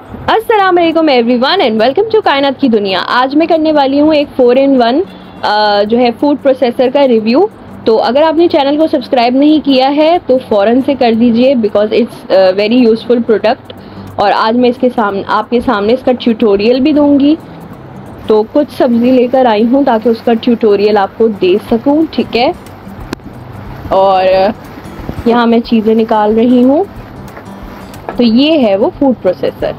अस्सलाम वालेकुम everyone and welcome to कायनात की दुनिया। आज मैं करने वाली हूँ एक 4-in-1 जो है फूड प्रोसेसर का रिव्यू। तो अगर आपने चैनल को सब्सक्राइब नहीं किया है तो फ़ौरन से कर दीजिए because it's very useful product. और आज मैं इसके सामने आपके सामने इसका ट्यूटोरियल भी दूंगी। तो कुछ सब्ज़ी लेकर आई हूँ ताकि उसका ट्यूटोरियल आपको दे सकूँ, ठीक है। और यहाँ मैं चीज़ें निकाल रही हूँ। तो ये है वो फूड प्रोसेसर।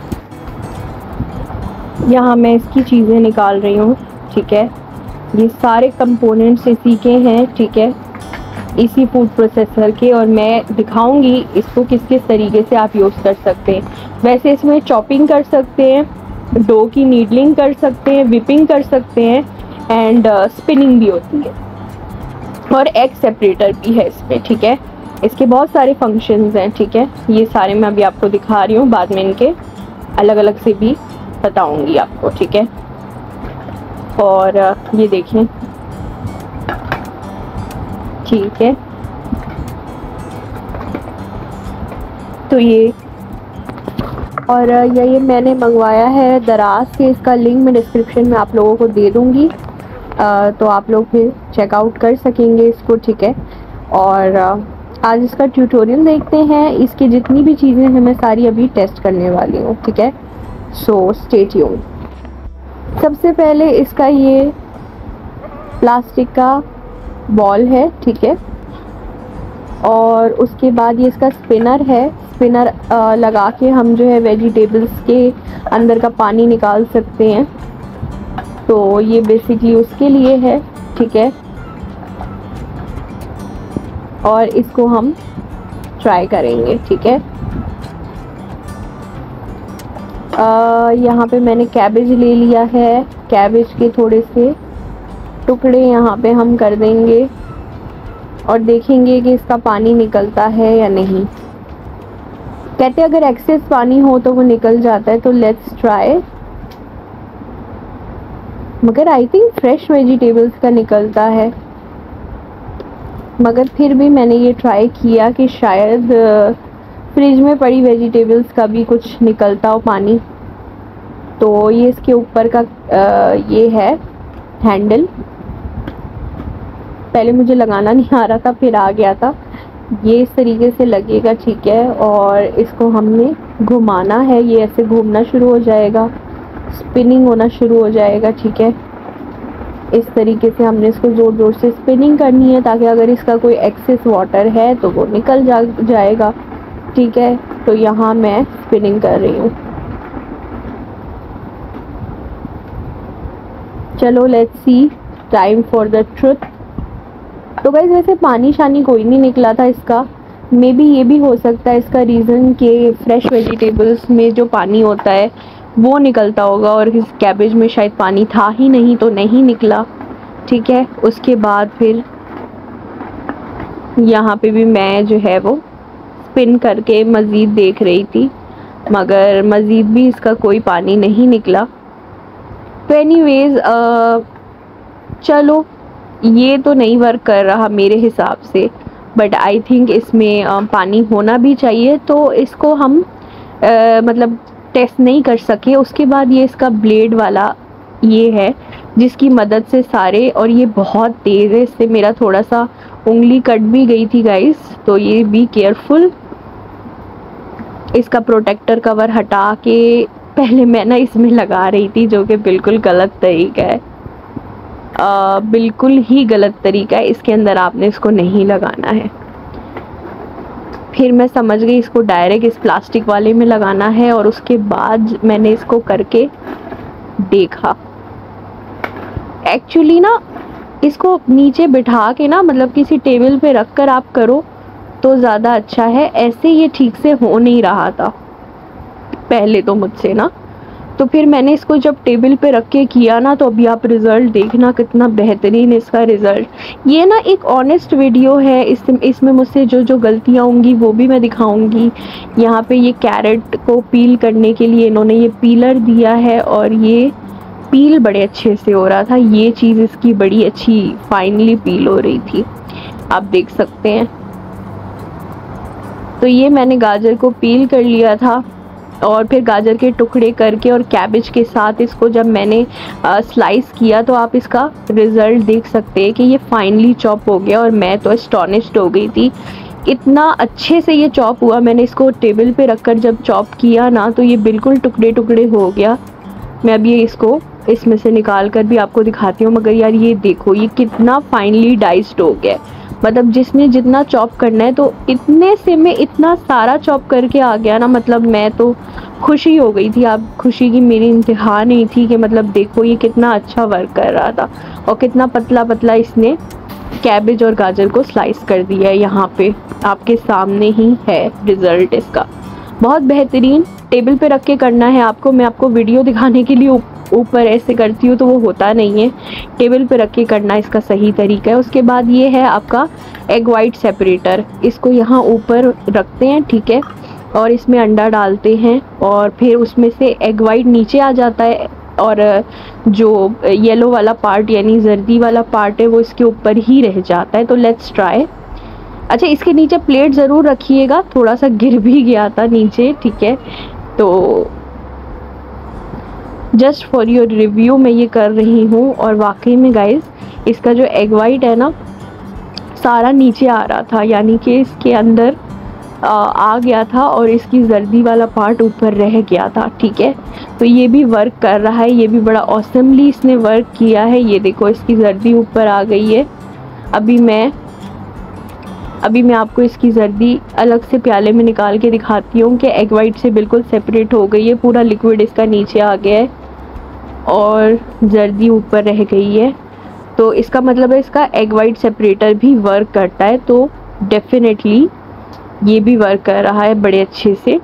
यहाँ मैं इसकी चीज़ें निकाल रही हूँ, ठीक है। ये सारे कंपोनेंट्स इसी के हैं, ठीक है, इसी फूड प्रोसेसर के। और मैं दिखाऊंगी इसको किस किस तरीके से आप यूज़ कर सकते हैं। वैसे इसमें चॉपिंग कर सकते हैं, डो की नीडलिंग कर सकते हैं, विपिंग कर सकते हैं एंड स्पिनिंग भी होती है। और एग सेपरेटर भी है इसमें, ठीक है। इसके बहुत सारे फंक्शंस हैं, ठीक है। ये सारे मैं अभी आपको दिखा रही हूँ, बाद में इनके अलग अलग से भी बताऊंगी आपको, ठीक है। और ये देखें, ठीक है। तो ये और ये मैंने मंगवाया है दराज से। इसका लिंक मैं डिस्क्रिप्शन में आप लोगों को दे दूंगी, तो आप लोग फिर चेकआउट कर सकेंगे इसको, ठीक है। और आज इसका ट्यूटोरियल देखते हैं। इसकी जितनी भी चीज़ें हैं मैं सारी अभी टेस्ट करने वाली हूँ, ठीक है। So stay tuned. सबसे पहले इसका ये प्लास्टिक का बॉल है, ठीक है। और उसके बाद ये इसका स्पिनर है। स्पिनर लगा के हम जो है वेजिटेबल्स के अंदर का पानी निकाल सकते हैं। तो ये बेसिकली उसके लिए है, ठीक है। और इसको हम ट्राई करेंगे, ठीक है। यहाँ पे मैंने कैबेज ले लिया है। कैबेज के थोड़े से टुकड़े यहाँ पे हम कर देंगे और देखेंगे कि इसका पानी निकलता है या नहीं। कहते हैं अगर एक्सेस पानी हो तो वो निकल जाता है, तो लेट्स ट्राई। मगर आई थिंक फ्रेश वेजिटेबल्स का निकलता है, मगर फिर भी मैंने ये ट्राई किया कि शायद फ्रिज में पड़ी वेजिटेबल्स का भी कुछ निकलता हो पानी। तो ये इसके ऊपर का ये है हैंडल। पहले मुझे लगाना नहीं आ रहा था, फिर आ गया था। ये इस तरीके से लगेगा, ठीक है। और इसको हमने घुमाना है, ये ऐसे घूमना शुरू हो जाएगा, स्पिनिंग होना शुरू हो जाएगा, ठीक है। इस तरीके से हमने इसको ज़ोर ज़ोर से स्पिनिंग करनी है ताकि अगर इसका कोई एक्सेस वाटर है तो वो निकल जाएगा, ठीक है। तो यहाँ मैं स्पिनिंग कर रही हूँ। चलो let's see, time for the truth. तो गाइस वैसे पानी शानी कोई नहीं निकला था इसका। मे बी ये भी हो सकता है इसका रीज़न कि फ्रेश वेजिटेबल्स में जो पानी होता है वो निकलता होगा और इस कैबेज में शायद पानी था ही नहीं तो नहीं निकला, ठीक है। उसके बाद फिर यहाँ पे भी मैं जो है वो स्पिन करके मज़ीद देख रही थी, मगर मज़ीद भी इसका कोई पानी नहीं निकला। तो एनीवेज़ चलो, ये तो नहीं वर्क कर रहा मेरे हिसाब से, बट आई थिंक इसमें पानी होना भी चाहिए। तो इसको हम मतलब टेस्ट नहीं कर सके। उसके बाद ये इसका ब्लेड वाला ये है जिसकी मदद से सारे, और ये बहुत तेज़ है, इससे मेरा थोड़ा सा उंगली कट भी गई थी गाइस। तो ये बी केयरफुल। इसका प्रोटेक्टर कवर हटा के पहले मैं ना इसमें लगा रही थी, जो कि बिल्कुल गलत तरीका है। बिल्कुल ही गलत तरीका है। इसके अंदर आपने इसको नहीं लगाना है। फिर मैं समझ गई इसको डायरेक्ट इस प्लास्टिक वाले में लगाना है। और उसके बाद मैंने इसको करके देखा। एक्चुअली ना इसको नीचे बिठा के ना, मतलब किसी टेबल पे रख कर आप करो तो ज़्यादा अच्छा है। ऐसे ये ठीक से हो नहीं रहा था पहले तो मुझसे ना। तो फिर मैंने इसको जब टेबल पे रख के किया ना, तो अभी आप रिज़ल्ट देखना कितना बेहतरीन इसका रिज़ल्ट। ये ना एक ऑनेस्ट वीडियो है। इसमें मुझसे जो गलतियाँ होंगी वो भी मैं दिखाऊंगी। यहाँ पे ये कैरेट को पील करने के लिए इन्होंने ये पीलर दिया है और ये पील बड़े अच्छे से हो रहा था। ये चीज़ इसकी बड़ी अच्छी फाइनली पील हो रही थी, आप देख सकते हैं। तो ये मैंने गाजर को पील कर लिया था और फिर गाजर के टुकड़े करके और कैबेज के साथ इसको जब मैंने स्लाइस किया तो आप इसका रिज़ल्ट देख सकते हैं कि ये फाइनली चॉप हो गया। और मैं तो एस्टॉनिश्ड हो गई थी, इतना अच्छे से ये चॉप हुआ। मैंने इसको टेबल पे रखकर जब चॉप किया ना तो ये बिल्कुल टुकड़े टुकड़े हो गया। मैं अभी इसको इसमें से निकाल कर भी आपको दिखाती हूँ। मगर यार ये देखो ये कितना फाइनली डाइस्ड हो गया, मतलब जिसने जितना चॉप करना है तो इतने से में इतना सारा चॉप करके आ गया ना। मतलब मैं तो खुशी हो गई थी, आप खुशी की मेरी इंतहा नहीं थी कि मतलब देखो ये कितना अच्छा वर्क कर रहा था और कितना पतला पतला इसने कैबेज और गाजर को स्लाइस कर दिया है। यहाँ पे आपके सामने ही है रिज़ल्ट इसका, बहुत बेहतरीन। टेबल पे रख के करना है आपको, मैं आपको वीडियो दिखाने के लिए ऊपर ऐसे करती हूँ तो वो होता नहीं है, टेबल पे रख के करना इसका सही तरीका है। उसके बाद ये है आपका एग वाइट सेपरेटर, इसको यहाँ ऊपर रखते हैं, ठीक है, और इसमें अंडा डालते हैं और फिर उसमें से एग वाइट नीचे आ जाता है और जो येलो वाला पार्ट यानी जर्दी वाला पार्ट है वो इसके ऊपर ही रह जाता है। तो लेट्स ट्राई। अच्छा, इसके नीचे प्लेट ज़रूर रखिएगा, थोड़ा सा गिर भी गया था नीचे, ठीक है। तो जस्ट फॉर योर रिव्यू मैं ये कर रही हूँ। और वाकई में गाइस इसका जो एग वाइट है ना सारा नीचे आ रहा था, यानी कि इसके अंदर आ गया था और इसकी जर्दी वाला पार्ट ऊपर रह गया था, ठीक है। तो ये भी वर्क कर रहा है, ये भी बड़ा ऑसमली इसने वर्क किया है। ये देखो इसकी जर्दी ऊपर आ गई है। अभी मैं आपको इसकी जर्दी अलग से प्याले में निकाल के दिखाती हूँ कि एग वाइट से बिल्कुल सेपरेट हो गई है, पूरा लिक्विड इसका नीचे आ गया है और जर्दी ऊपर रह गई है। तो इसका मतलब है इसका एग वाइट सेपरेटर भी वर्क करता है। तो डेफिनेटली ये भी वर्क कर रहा है बड़े अच्छे से।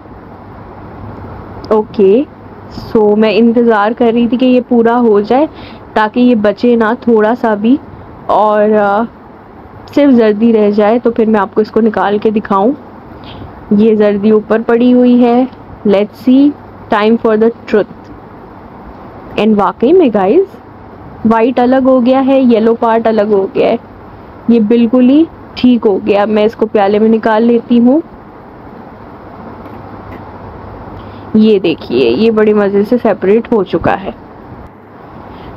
ओके, सो मैं इंतज़ार कर रही थी कि ये पूरा हो जाए ताकि ये बचे ना थोड़ा सा भी और सिर्फ जर्दी रह जाए, तो फिर मैं आपको इसको निकाल के दिखाऊं। ये जर्दी ऊपर पड़ी हुई है। Let's see, time for the truth. And वाकई में गाइस वाइट अलग हो गया है, येलो पार्ट अलग हो गया है, ये बिल्कुल ही ठीक हो गया। मैं इसको प्याले में निकाल लेती हूँ। ये देखिए ये बड़ी मज़े से सेपरेट हो चुका है।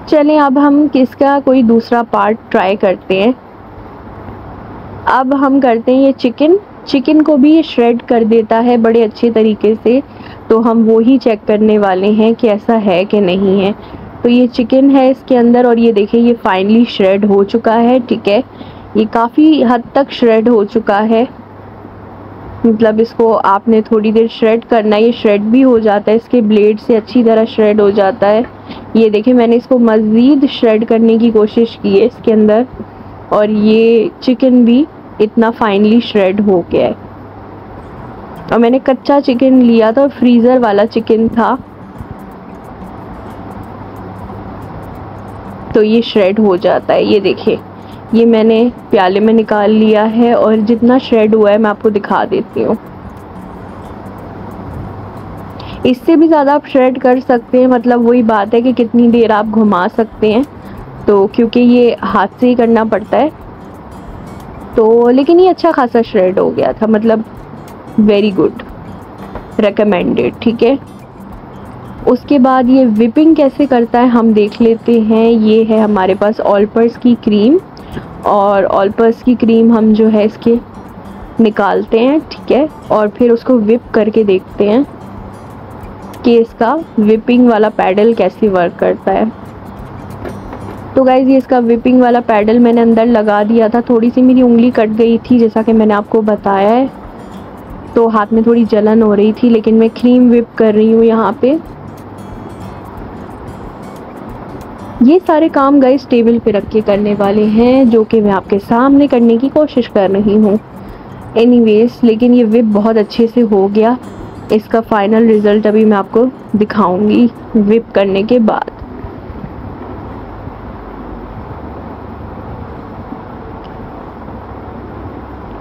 चलें अब हम किसका कोई दूसरा पार्ट ट्राई करते हैं। अब हम करते हैं ये चिकन को भी ये श्रेड कर देता है बड़े अच्छे तरीके से। तो हम वो ही चेक करने वाले हैं कि ऐसा है कि नहीं है। तो ये चिकन है इसके अंदर और ये देखिए ये फाइनली श्रेड हो चुका है, ठीक है। ये काफ़ी हद तक श्रेड हो चुका है, मतलब इसको आपने थोड़ी देर श्रेड करना है, ये श्रेड भी हो जाता है, इसके ब्लेड से अच्छी तरह श्रेड हो जाता है। ये देखिए मैंने इसको मज़ीद श्रेड करने की कोशिश की है इसके अंदर और ये चिकन भी इतना फाइनली श्रेड हो गया है। और मैंने कच्चा चिकन लिया था, फ्रीज़र वाला चिकन था, तो ये श्रेड हो जाता है। ये देखिए ये मैंने प्याले में निकाल लिया है और जितना श्रेड हुआ है मैं आपको दिखा देती हूँ। इससे भी ज़्यादा आप श्रेड कर सकते हैं, मतलब वही बात है कि कितनी देर आप घुमा सकते हैं। तो क्योंकि ये हाथ से ही करना पड़ता है तो, लेकिन ये अच्छा खासा श्रेड हो गया था, मतलब वेरी गुड, रेकमेंडेड, ठीक है। उसके बाद ये विपिंग कैसे करता है हम देख लेते हैं। ये है हमारे पास ऑलपर्स की क्रीम और ऑलपर्स की क्रीम हम जो है इसके निकालते हैं, ठीक है, और फिर उसको विप करके देखते हैं कि इसका विपिंग वाला पैडल कैसे वर्क करता है। तो गाइज ये इसका विपिंग वाला पैडल मैंने अंदर लगा दिया था। थोड़ी सी मेरी उंगली कट गई थी जैसा कि मैंने आपको बताया है, तो हाथ में थोड़ी जलन हो रही थी, लेकिन मैं क्रीम विप कर रही हूँ यहाँ पे। ये सारे काम गाइस टेबल पे रख के करने वाले हैं जो कि मैं आपके सामने करने की कोशिश कर रही हूँ। एनीवेज, लेकिन ये विप बहुत अच्छे से हो गया। इसका फाइनल रिज़ल्ट अभी मैं आपको दिखाऊंगी विप करने के बाद।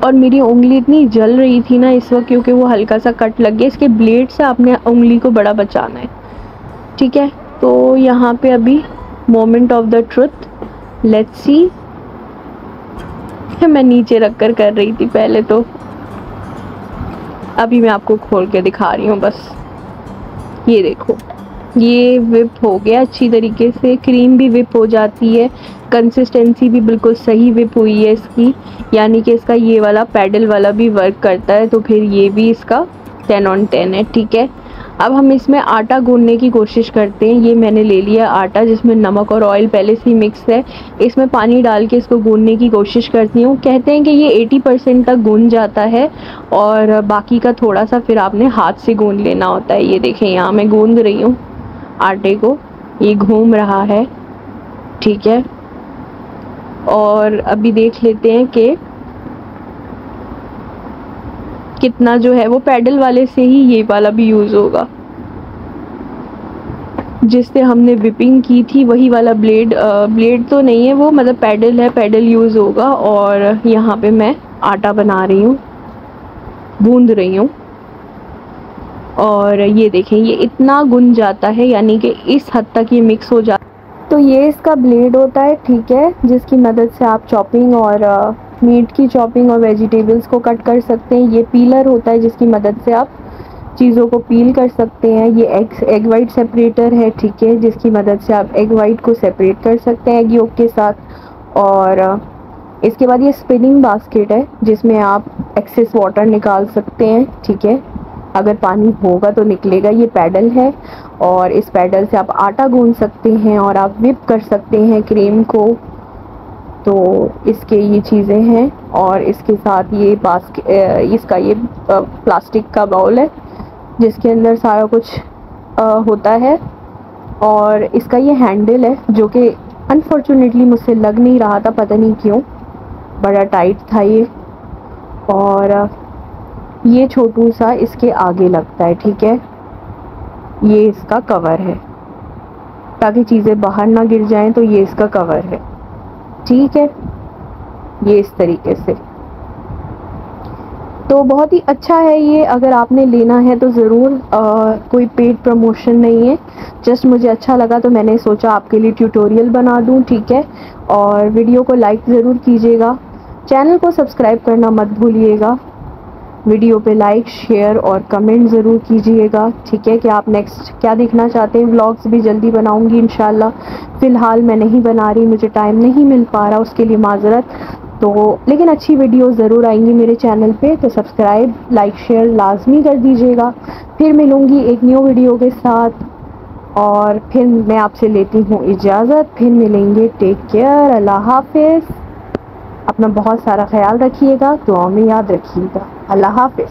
और मेरी उंगली इतनी जल रही थी ना इस वक्त, क्योंकि वो हल्का सा कट लग गया। इसके ब्लेड से आपने उंगली को बड़ा बचाना है, ठीक है। तो यहाँ पे अभी moment of the truth, let's see. मैं नीचे रख कर रही थी पहले, तो अभी मैं आपको खोल के दिखा रही हूँ बस। ये देखो, ये विप हो गया अच्छी तरीके से, क्रीम भी विप हो जाती है, कंसिस्टेंसी भी बिल्कुल सही विप हुई है इसकी, यानी कि इसका ये वाला पैडल वाला भी वर्क करता है, तो फिर ये भी इसका 10 ऑन 10 है। ठीक है, अब हम इसमें आटा गूंदने की कोशिश करते हैं। ये मैंने ले लिया आटा जिसमें नमक और ऑयल पहले से ही मिक्स है, इसमें पानी डाल के इसको गूंदने की कोशिश करती हूँ। कहते हैं कि ये 80% तक गूंद जाता है और बाकी का थोड़ा सा फिर आपने हाथ से गूंद लेना होता है। ये देखें, यहाँ मैं गूंद रही हूँ आटे को, ये घूम रहा है। ठीक है, और अभी देख लेते हैं कि कितना जो है वो पैडल वाले से ही ये वाला भी यूज़ होगा, जिससे हमने विपिंग की थी वही वाला ब्लेड तो नहीं है वो, मतलब पैडल है, पैडल यूज़ होगा। और यहाँ पे मैं आटा बना रही हूँ, गूंद रही हूँ, और ये देखें ये इतना गुन जाता है, यानी कि इस हद तक ये मिक्स हो जाता है। तो ये इसका ब्लेड होता है, ठीक है, जिसकी मदद से आप चॉपिंग और मीट की चॉपिंग और वेजिटेबल्स को कट कर सकते हैं। ये पीलर होता है जिसकी मदद से आप चीज़ों को पील कर सकते हैं। ये एग वाइट सेपरेटर है, ठीक है, जिसकी मदद से आप एग वाइट को सेपरेट कर सकते हैं एग योक के साथ। और इसके बाद ये स्पिनिंग बास्केट है जिसमें आप एक्सेस वाटर निकाल सकते हैं, ठीक है, अगर पानी होगा तो निकलेगा। ये पैडल है और इस पैडल से आप आटा गूंद सकते हैं और आप विप कर सकते हैं क्रीम को। तो इसके ये चीज़ें हैं, और इसके साथ ये इसका ये प्लास्टिक का बाउल है जिसके अंदर सारा कुछ होता है। और इसका ये हैंडल है जो कि अनफॉर्चुनेटली मुझसे लग नहीं रहा था, पता नहीं क्यों, बड़ा टाइट था ये। और ये छोटू सा इसके आगे लगता है, ठीक है, ये इसका कवर है ताकि चीज़ें बाहर ना गिर जाएं, तो ये इसका कवर है, ठीक है, ये इस तरीके से। तो बहुत ही अच्छा है ये, अगर आपने लेना है तो ज़रूर। कोई पेड प्रमोशन नहीं है, जस्ट मुझे अच्छा लगा तो मैंने सोचा आपके लिए ट्यूटोरियल बना दूं, ठीक है। और वीडियो को लाइक ज़रूर कीजिएगा, चैनल को सब्सक्राइब करना मत भूलिएगा, वीडियो पे लाइक शेयर और कमेंट ज़रूर कीजिएगा, ठीक है, कि आप नेक्स्ट क्या देखना चाहते हैं। व्लॉग्स भी जल्दी बनाऊंगी इंशाल्लाह, फ़िलहाल मैं नहीं बना रही, मुझे टाइम नहीं मिल पा रहा, उसके लिए माज़रत। तो लेकिन अच्छी वीडियो ज़रूर आएंगी मेरे चैनल पे, तो सब्सक्राइब लाइक शेयर लाजमी कर दीजिएगा। फिर मिलूँगी एक न्यू वीडियो के साथ, और फिर मैं आपसे लेती हूँ इजाज़त, फिर मिलेंगे। टेक केयर, अल्लाह हाफिज़, अपना बहुत सारा ख्याल रखिएगा, दुआ में याद रखिएगा। अल्लाह हाफिज़।